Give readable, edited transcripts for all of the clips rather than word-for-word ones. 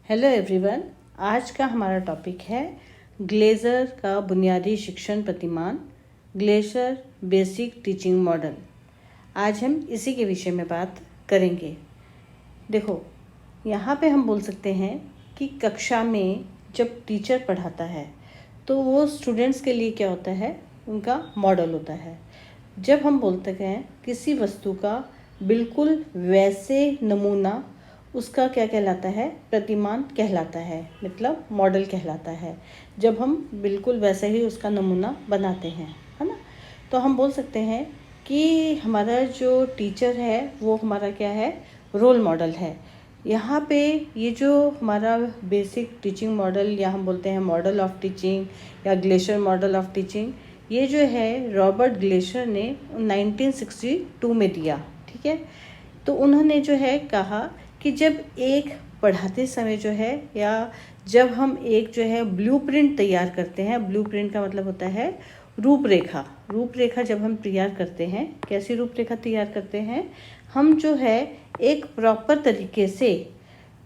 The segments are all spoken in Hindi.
Hello everyone. आज का हमारा टॉपिक है ग्लेजर का बुनियादी शिक्षण प्रतिमान, ग्लेजर बेसिक टीचिंग मॉडल। आज हम इसी के विषय में बात करेंगे। देखो, यहाँ पे हम बोल सकते हैं कि कक्षा में जब टीचर पढ़ाता है तो वो स्टूडेंट्स के लिए क्या होता है, उनका मॉडल होता है। जब हम बोलते हैं किसी वस्तु का बिल्कुल वैसे नमूना, उसका क्या कहलाता है, प्रतिमान कहलाता है, मतलब मॉडल कहलाता है। जब हम बिल्कुल वैसे ही उसका नमूना बनाते हैं, है ना, तो हम बोल सकते हैं कि हमारा जो टीचर है वो हमारा क्या है, रोल मॉडल है। यहाँ पे ये जो हमारा बेसिक टीचिंग मॉडल, या हम बोलते हैं मॉडल ऑफ टीचिंग या ग्लेशियर मॉडल ऑफ टीचिंग, ये जो है रॉबर्ट ग्लेशियर ने 1962 में दिया। ठीक है, तो उन्होंने जो है कहा कि जब एक पढ़ाते समय जो है, या जब हम एक जो है ब्लूप्रिंट तैयार करते हैं, ब्लूप्रिंट का मतलब होता है रूपरेखा। रूपरेखा जब हम तैयार करते हैं, कैसी रूपरेखा तैयार करते हैं, हम जो है एक प्रॉपर तरीके से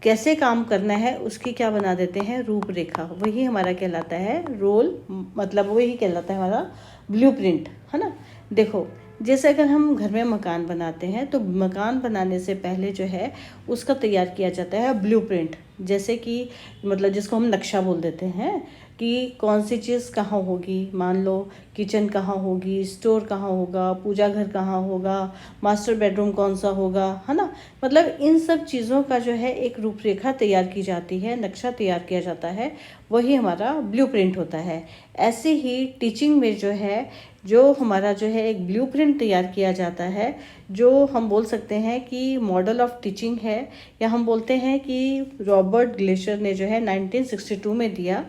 कैसे काम करना है उसकी क्या बना देते हैं, रूपरेखा। वही हमारा कहलाता है रोल, मतलब वही कहलाता है हमारा ब्लूप्रिंट, है ना। देखो, जैसे अगर हम घर में मकान बनाते हैं तो मकान बनाने से पहले जो है उसका तैयार किया जाता है ब्लूप्रिंट। जैसे कि मतलब जिसको हम नक्शा बोल देते हैं कि कौन सी चीज़ कहाँ होगी। मान लो किचन कहाँ होगी, स्टोर कहाँ होगा, पूजा घर कहाँ होगा, मास्टर बेडरूम कौन सा होगा, है ना। मतलब इन सब चीज़ों का जो है एक रूपरेखा तैयार की जाती है, नक्शा तैयार किया जाता है, वही हमारा ब्लूप्रिंट होता है। ऐसे ही टीचिंग में जो है, जो हमारा जो है एक ब्लूप्रिंट तैयार किया जाता है, जो हम बोल सकते हैं कि मॉडल ऑफ टीचिंग है, या हम बोलते हैं कि रॉबर्ट ग्लेशियर ने जो है 1962 में दिया।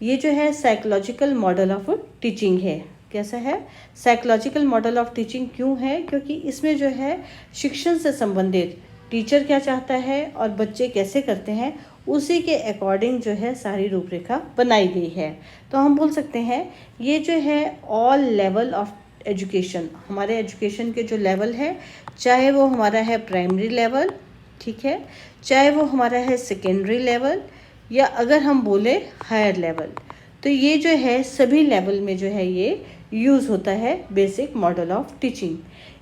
ये जो है साइकोलॉजिकल मॉडल ऑफ टीचिंग है। कैसा है, साइकोलॉजिकल मॉडल ऑफ टीचिंग क्यों है, क्योंकि इसमें जो है शिक्षण से संबंधित टीचर क्या चाहता है और बच्चे कैसे करते हैं, उसी के अकॉर्डिंग जो है सारी रूपरेखा बनाई गई है। तो हम बोल सकते हैं ये जो है ऑल लेवल ऑफ एजुकेशन, हमारे एजुकेशन के जो लेवल है, चाहे वो हमारा है प्राइमरी लेवल, ठीक है, चाहे वो हमारा है सेकेंडरी लेवल, या अगर हम बोले हायर लेवल, तो ये जो है सभी लेवल में जो है ये यूज़ होता है बेसिक मॉडल ऑफ टीचिंग।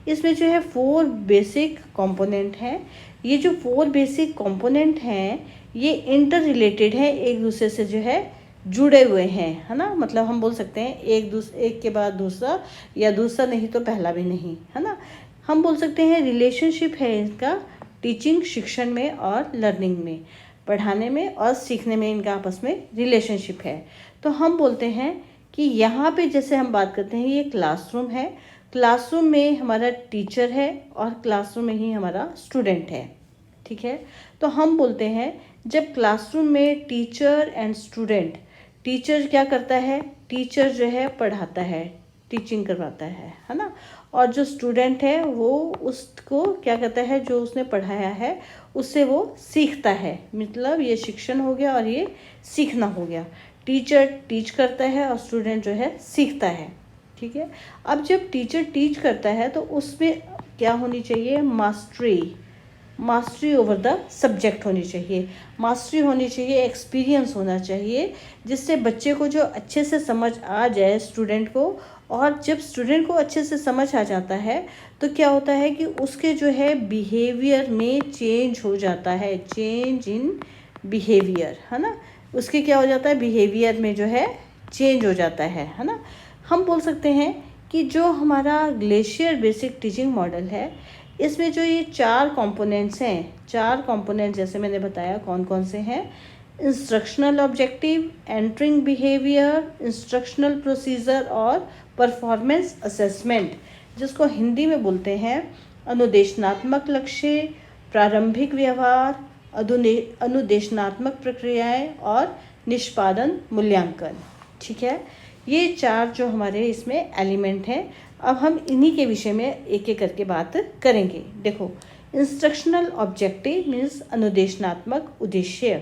इसमें जो है 4 बेसिक कंपोनेंट हैं। ये जो 4 बेसिक कंपोनेंट हैं ये इंटर रिलेटेड है, एक दूसरे से जो है जुड़े हुए हैं, है ना। मतलब हम बोल सकते हैं एक के बाद दूसरा, या दूसरा नहीं तो पहला भी नहीं, है ना। हम बोल सकते हैं रिलेशनशिप है इनका टीचिंग, शिक्षण में और लर्निंग में, पढ़ाने में और सीखने में इनका आपस में रिलेशनशिप है। तो हम बोलते हैं कि यहाँ पे जैसे हम बात करते हैं, ये क्लासरूम है, क्लासरूम में हमारा टीचर है और क्लासरूम में ही हमारा स्टूडेंट है। ठीक है, तो हम बोलते हैं जब क्लासरूम में टीचर एंड स्टूडेंट, टीचर क्या करता है, टीचर जो है पढ़ाता है, टीचिंग करवाता है ना, और जो स्टूडेंट है वो उसको क्या करता है, जो उसने पढ़ाया है उससे वो सीखता है। मतलब ये शिक्षण हो गया और ये सीखना हो गया। टीचर टीच करता है और स्टूडेंट जो है सीखता है। ठीक है, अब जब टीचर टीच करता है तो उसमें क्या होनी चाहिए, मास्टरी ओवर द सब्जेक्ट होनी चाहिए, मास्टरी होनी चाहिए, एक्सपीरियंस होना चाहिए, जिससे बच्चे को जो अच्छे से समझ आ जाए स्टूडेंट को। और जब स्टूडेंट को अच्छे से समझ आ जाता है तो क्या होता है कि उसके जो है बिहेवियर में चेंज हो जाता है, चेंज इन बिहेवियर, है ना। उसके क्या हो जाता है, बिहेवियर में जो है चेंज हो जाता है ना। हम बोल सकते हैं कि जो हमारा ग्लेशियर बेसिक टीचिंग मॉडल है, इसमें जो ये 4 कंपोनेंट्स हैं, 4 कंपोनेंट जैसे मैंने बताया कौन कौन से हैं, instructional objective, entering behaviour, instructional procedure और परफॉर्मेंस असेसमेंट, जिसको हिंदी में बोलते हैं अनुदेशनात्मक लक्ष्य, प्रारंभिक व्यवहार, अनुदेशनात्मक प्रक्रियाएं और निष्पादन मूल्यांकन। ठीक है, ये 4 जो हमारे इसमें एलिमेंट हैं। अब हम इन्हीं के विषय में एक एक करके बात करेंगे। देखो, इंस्ट्रक्शनल ऑब्जेक्टिव मीन्स अनुदेशनात्मक उद्देश्य।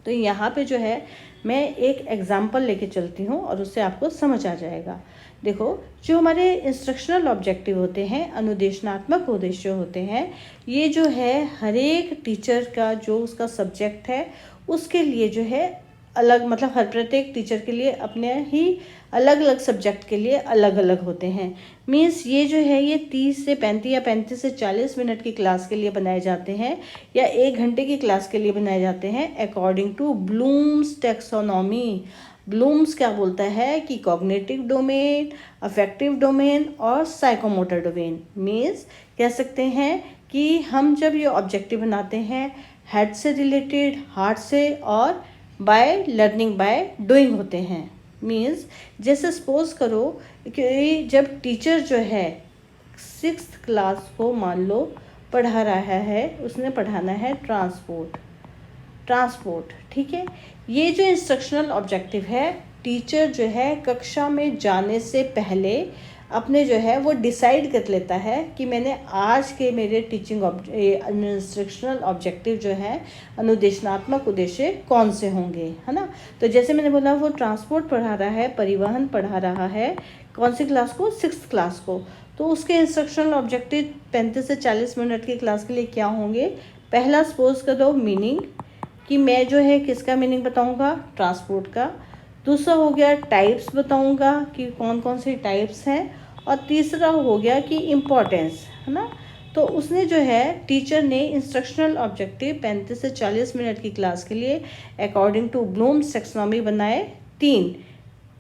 तो यहाँ पे जो है मैं एक एग्जाम्पल लेके चलती हूँ और उससे आपको समझ आ जाएगा। देखो, जो हमारे इंस्ट्रक्शनल ऑब्जेक्टिव होते हैं, अनुदेशनात्मक उद्देश्य होते हैं, ये जो है हर एक टीचर का जो उसका सब्जेक्ट है उसके लिए जो है अलग, मतलब हर प्रत्येक टीचर के लिए अपने ही अलग अलग सब्जेक्ट के लिए अलग अलग होते हैं। मीन्स ये जो है ये 30 से 35 या 35 से 40 मिनट की क्लास के लिए बनाए जाते हैं या 1 घंटे की क्लास के लिए बनाए जाते हैं according to Bloom's taxonomy. Bloom's क्या बोलता है कि कॉग्निटिव डोमेन, अफेक्टिव डोमेन और साइकोमोटर डोमेन। मीन्स कह सकते हैं कि हम जब ये ऑब्जेक्टिव बनाते हैं हेड से रिलेटेड, हार्ट से और बाय लर्निंग बाय डूइंग होते हैं। मीन्स जैसे सपोज करो कि जब टीचर जो है 6th क्लास को मान लो पढ़ा रहा है, उसने पढ़ाना है ट्रांसपोर्ट, ठीक है। ये जो इंस्ट्रक्शनल ऑब्जेक्टिव है, टीचर जो है कक्षा में जाने से पहले अपने जो है वो डिसाइड कर लेता है कि मैंने आज के मेरे टीचिंग इंस्ट्रक्शनल ऑब्जेक्टिव जो है अनुदेशनात्मक उद्देश्य कौन से होंगे, है ना। तो जैसे मैंने बोला वो ट्रांसपोर्ट पढ़ा रहा है, परिवहन पढ़ा रहा है, कौन सी क्लास को, 6th क्लास को। तो उसके इंस्ट्रक्शनल ऑब्जेक्टिव 35 से 40 मिनट की क्लास के लिए क्या होंगे। पहला सपोज कर दो मीनिंग, कि मैं जो है किसका मीनिंग बताऊंगा, ट्रांसपोर्ट का। दूसरा हो गया टाइप्स बताऊंगा कि कौन कौन से टाइप्स हैं। और तीसरा हो गया कि इम्पोर्टेंस, है ना। तो उसने जो है टीचर ने इंस्ट्रक्शनल ऑब्जेक्टिव 35 से 40 मिनट की क्लास के लिए अकॉर्डिंग टू ब्लूम्स टैक्सोनॉमी बनाए 3,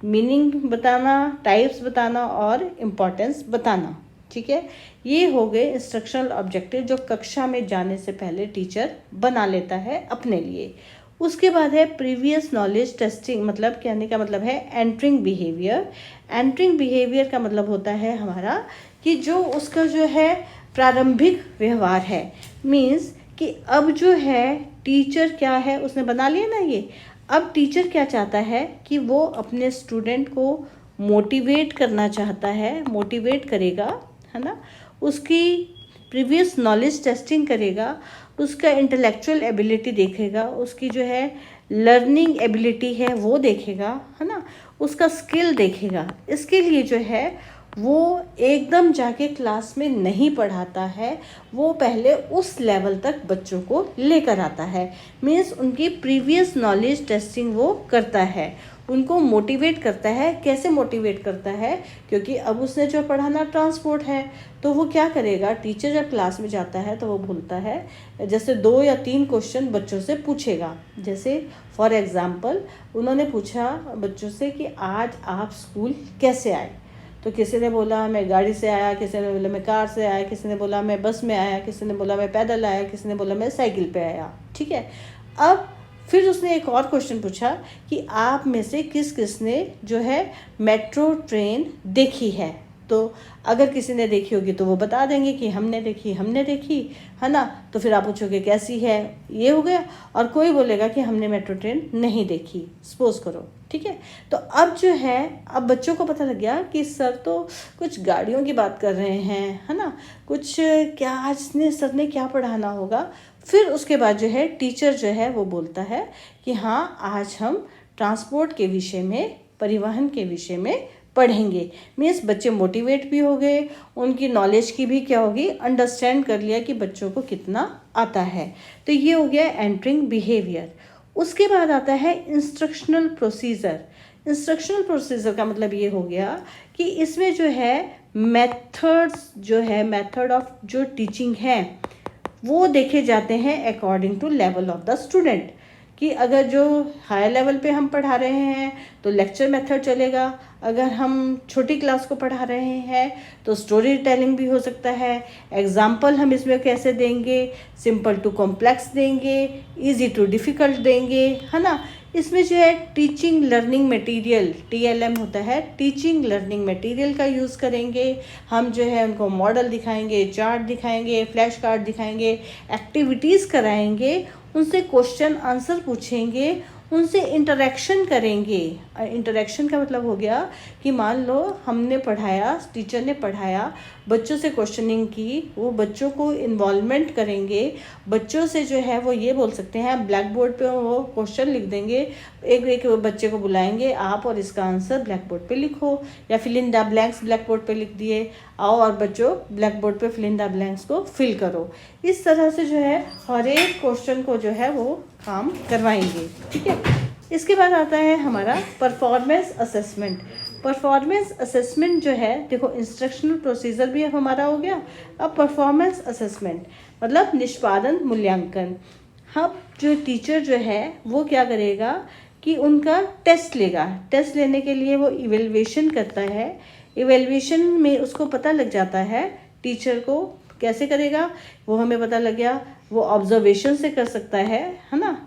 मीनिंग बताना, टाइप्स बताना और इम्पोर्टेंस बताना, ठीक है। ये हो गए इंस्ट्रक्शनल ऑब्जेक्टिव जो कक्षा में जाने से पहले टीचर बना लेता है अपने लिए। उसके बाद है प्रीवियस नॉलेज टेस्टिंग, मतलब कहने का मतलब है एंटरिंग बिहेवियर। एंटरिंग बिहेवियर का मतलब होता है हमारा कि जो उसका जो है प्रारंभिक व्यवहार है। मीन्स कि अब जो है टीचर क्या है, उसने बना लिया ना ये। अब टीचर क्या चाहता है कि वो अपने स्टूडेंट को मोटिवेट करना चाहता है, मोटिवेट करेगा, है ना। उसकी प्रीवियस नॉलेज टेस्टिंग करेगा, उसका इंटेलेक्चुअल एबिलिटी देखेगा, उसकी जो है लर्निंग एबिलिटी है वो देखेगा, है ना, उसका स्किल देखेगा। इसके लिए जो है वो एकदम जाके क्लास में नहीं पढ़ाता है, वो पहले उस लेवल तक बच्चों को लेकर आता है। मीन्स उनकी प्रीवियस नॉलेज टेस्टिंग वो करता है, उनको मोटिवेट करता है। कैसे मोटिवेट करता है, क्योंकि अब उसने जो पढ़ाना ट्रांसपोर्ट है, तो वो क्या करेगा, टीचर जब क्लास में जाता है तो वो बोलता है, जैसे 2 या 3 क्वेश्चन बच्चों से पूछेगा। जैसे फॉर एग्जांपल उन्होंने पूछा बच्चों से कि आज आप स्कूल कैसे आए। तो किसी ने बोला मैं गाड़ी से आया, किसी ने बोला मैं कार से आया, किसी ने बोला मैं बस में आया, किसी ने बोला मैं पैदल आया, किसी ने बोला मैं साइकिल पे आया, ठीक है। अब फिर उसने एक और क्वेश्चन पूछा कि आप में से किस किस ने जो है मेट्रो ट्रेन देखी है। तो अगर किसी ने देखी होगी तो वो बता देंगे कि हमने देखी, है ना। तो फिर आप पूछोगे कैसी है, ये हो गया। और कोई बोलेगा कि हमने मेट्रो ट्रेन नहीं देखी, सपोज करो, ठीक है। तो अब जो है, अब बच्चों को पता लग गया कि सर तो कुछ गाड़ियों की बात कर रहे हैं, है ना, कुछ क्या आज ने सर ने क्या पढ़ाना होगा। फिर उसके बाद जो है टीचर जो है वो बोलता है कि हाँ आज हम ट्रांसपोर्ट के विषय में, परिवहन के विषय में पढ़ेंगे। मीन्स बच्चे मोटिवेट भी हो गए, उनकी नॉलेज की भी क्या होगी, अंडरस्टैंड कर लिया कि बच्चों को कितना आता है। तो ये हो गया एंटरिंग बिहेवियर। उसके बाद आता है इंस्ट्रक्शनल प्रोसीजर। इंस्ट्रक्शनल प्रोसीजर का मतलब ये हो गया कि इसमें जो है मेथड्स जो है, मेथड ऑफ जो टीचिंग है वो देखे जाते हैं according to level of the student. कि अगर जो हाई लेवल पे हम पढ़ा रहे हैं तो लेक्चर मेथड चलेगा, अगर हम छोटी क्लास को पढ़ा रहे हैं तो स्टोरी टेलिंग भी हो सकता है। एग्जाम्पल हम इसमें कैसे देंगे, सिंपल टू कॉम्प्लेक्स देंगे, इजी टू डिफ़िकल्ट देंगे, है ना। इसमें जो है टीचिंग लर्निंग मटेरियल, TLM होता है, टीचिंग लर्निंग मटेरियल का यूज़ करेंगे। हम जो है उनको मॉडल दिखाएंगे, चार्ट दिखाएंगे, फ्लैश कार्ड दिखाएंगे, एक्टिविटीज़ कराएंगे, उनसे क्वेश्चन आंसर पूछेंगे, उनसे इंटरेक्शन करेंगे। इंटरेक्शन का मतलब हो गया कि मान लो हमने पढ़ाया, टीचर ने पढ़ाया, बच्चों से क्वेश्चनिंग की, वो बच्चों को इन्वॉल्वमेंट करेंगे, बच्चों से जो है वो ये बोल सकते हैं, ब्लैक बोर्ड पे वो क्वेश्चन लिख देंगे, एक एक बच्चे को बुलाएंगे आप और इसका आंसर ब्लैक बोर्ड पे लिखो, या fill in the blanks black board पे लिख दिए, आओ और बच्चों ब्लैक बोर्ड पे फिल इन द ब्लैंक्स को फिल करो। इस तरह से जो है हर एक क्वेश्चन को जो है वो काम करवाएंगे, ठीक है। इसके बाद आता है हमारा परफॉर्मेंस असेसमेंट। परफॉर्मेंस असेसमेंट जो है, देखो इंस्ट्रक्शनल प्रोसीजर भी अब हमारा हो गया, अब परफॉर्मेंस असेसमेंट मतलब निष्पादन मूल्यांकन। हम जो टीचर जो है वो क्या करेगा कि उनका टेस्ट लेगा, टेस्ट लेने के लिए वो इवेल्युएशन करता है, इवेल्युएशन में उसको पता लग जाता है टीचर को कैसे करेगा, वो हमें पता लग गया, वो ऑब्जर्वेशन से कर सकता है ना,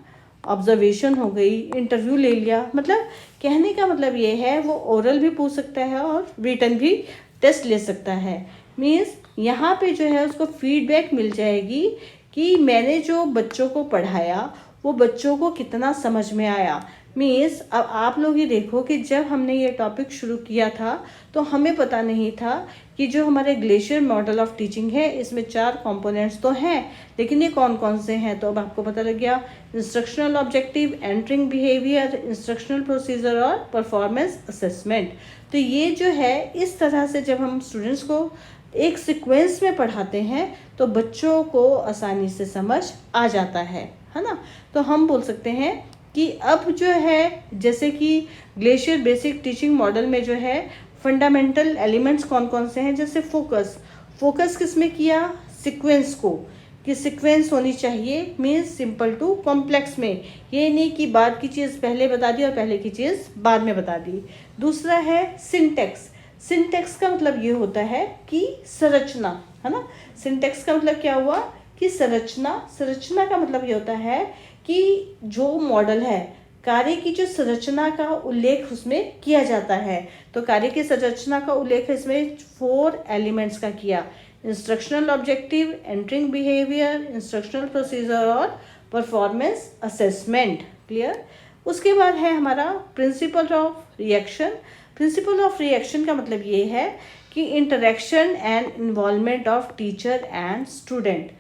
ऑब्जर्वेशन हो गई, इंटरव्यू ले लिया, मतलब कहने का मतलब ये है वो ओरल भी पूछ सकता है और रिटन भी टेस्ट ले सकता है। मीन्स यहाँ पे जो है उसको फीडबैक मिल जाएगी कि मैंने जो बच्चों को पढ़ाया वो बच्चों को कितना समझ में आया। मीन्स अब आप लोग ही देखो कि जब हमने ये टॉपिक शुरू किया था तो हमें पता नहीं था कि जो हमारे ग्लेशियर मॉडल ऑफ टीचिंग है इसमें 4 कंपोनेंट्स तो हैं, लेकिन ये कौन कौन से हैं, तो अब आपको पता लग गया। Instructional objective, entering behaviour, instructional procedure और परफॉर्मेंस असेसमेंट। तो ये जो है इस तरह से जब हम स्टूडेंट्स को एक सीक्वेंस में पढ़ाते हैं तो बच्चों को आसानी से समझ आ जाता है ना। तो हम बोल सकते हैं कि अब जो है जैसे कि ग्लेशियर बेसिक टीचिंग मॉडल में जो है फंडामेंटल एलिमेंट्स कौन कौन से हैं, जैसे फोकस किस में किया, सीक्वेंस को, कि सीक्वेंस होनी चाहिए, मीन्स सिंपल टू कॉम्प्लेक्स में, ये नहीं कि बाद की चीज़ पहले बता दी और पहले की चीज़ बाद में बता दी। दूसरा है सिंटेक्स। सिंटेक्स का मतलब ये होता है कि संरचना, है ना। सिंटेक्स का मतलब क्या हुआ कि संरचना का मतलब ये होता है कि जो मॉडल है कार्य की जो संरचना का उल्लेख उसमें किया जाता है। तो कार्य की संरचना का उल्लेख इसमें 4 एलिमेंट्स का किया, instructional objective, entering behaviour, instructional procedure और परफॉर्मेंस असेसमेंट। क्लियर। उसके बाद है हमारा principle of reaction. Principle of reaction का मतलब ये है कि interaction and involvement of teacher and student,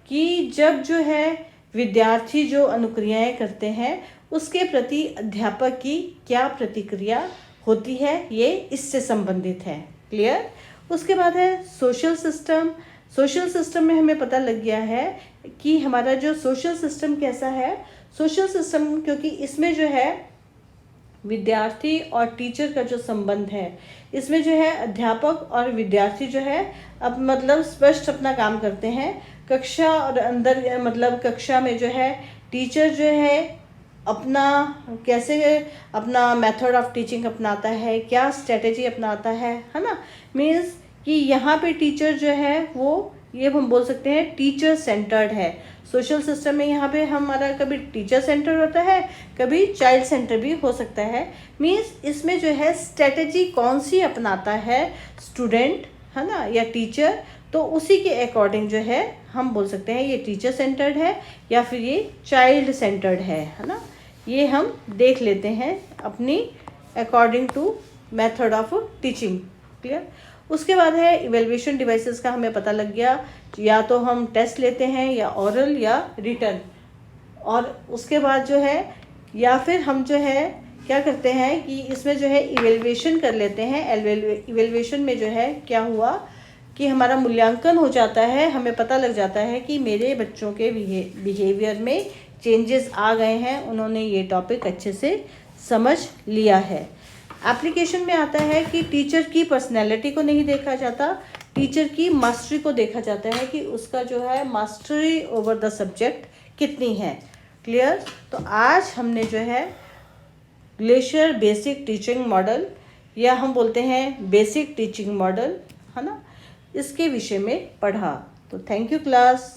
कि जब जो है विद्यार्थी जो अनुक्रियाएं करते हैं उसके प्रति अध्यापक की क्या प्रतिक्रिया होती है, ये इससे संबंधित है। क्लियर। उसके बाद है सोशल सिस्टम। सोशल सिस्टम में हमें पता लग गया है कि हमारा जो सोशल सिस्टम कैसा है। सोशल सिस्टम क्योंकि इसमें जो है विद्यार्थी और टीचर का जो संबंध है, इसमें जो है अध्यापक और विद्यार्थी जो है अब मतलब स्पष्ट अपना काम करते हैं। कक्षा और अंदर मतलब कक्षा में जो है टीचर जो है अपना कैसे अपना मेथड ऑफ टीचिंग अपनाता है, क्या स्ट्रेटेजी अपनाता है ना। मीन्स कि यहाँ पे टीचर जो है वो ये हम बोल सकते हैं टीचर सेंटर्ड है। सोशल सिस्टम में यहाँ पे हमारा कभी टीचर सेंटर होता है, कभी चाइल्ड सेंटर भी हो सकता है। मीन्स इसमें जो है स्ट्रेटेजी कौन सी अपनाता है स्टूडेंट, है ना, या टीचर, तो उसी के अकॉर्डिंग जो है हम बोल सकते हैं ये टीचर सेंटर्ड है या फिर ये चाइल्ड सेंटर्ड है ना। ये हम देख लेते हैं अपनी according to method of teaching. Clear. उसके बाद है इवेल्युएशन डिवाइसेस का हमें पता लग गया, या तो हम टेस्ट लेते हैं या ओरल या रिटन, और उसके बाद जो है या फिर हम जो है क्या करते हैं कि इसमें जो है इवेल्युएशन कर लेते हैं। इवेल्युएशन में जो है क्या हुआ कि हमारा मूल्यांकन हो जाता है, हमें पता लग जाता है कि मेरे बच्चों के बिहेवियर में चेंजेस आ गए हैं, उन्होंने ये टॉपिक अच्छे से समझ लिया है। एप्लीकेशन में आता है कि टीचर की पर्सनैलिटी को नहीं देखा जाता, टीचर की मास्टरी को देखा जाता है कि उसका जो है मास्टरी ओवर द सब्जेक्ट कितनी है। क्लियर। तो आज हमने जो है ग्लेशियर बेसिक टीचिंग मॉडल, या हम बोलते हैं बेसिक टीचिंग मॉडल, है ना, इसके विषय में पढ़ा। तो थैंक यू क्लास।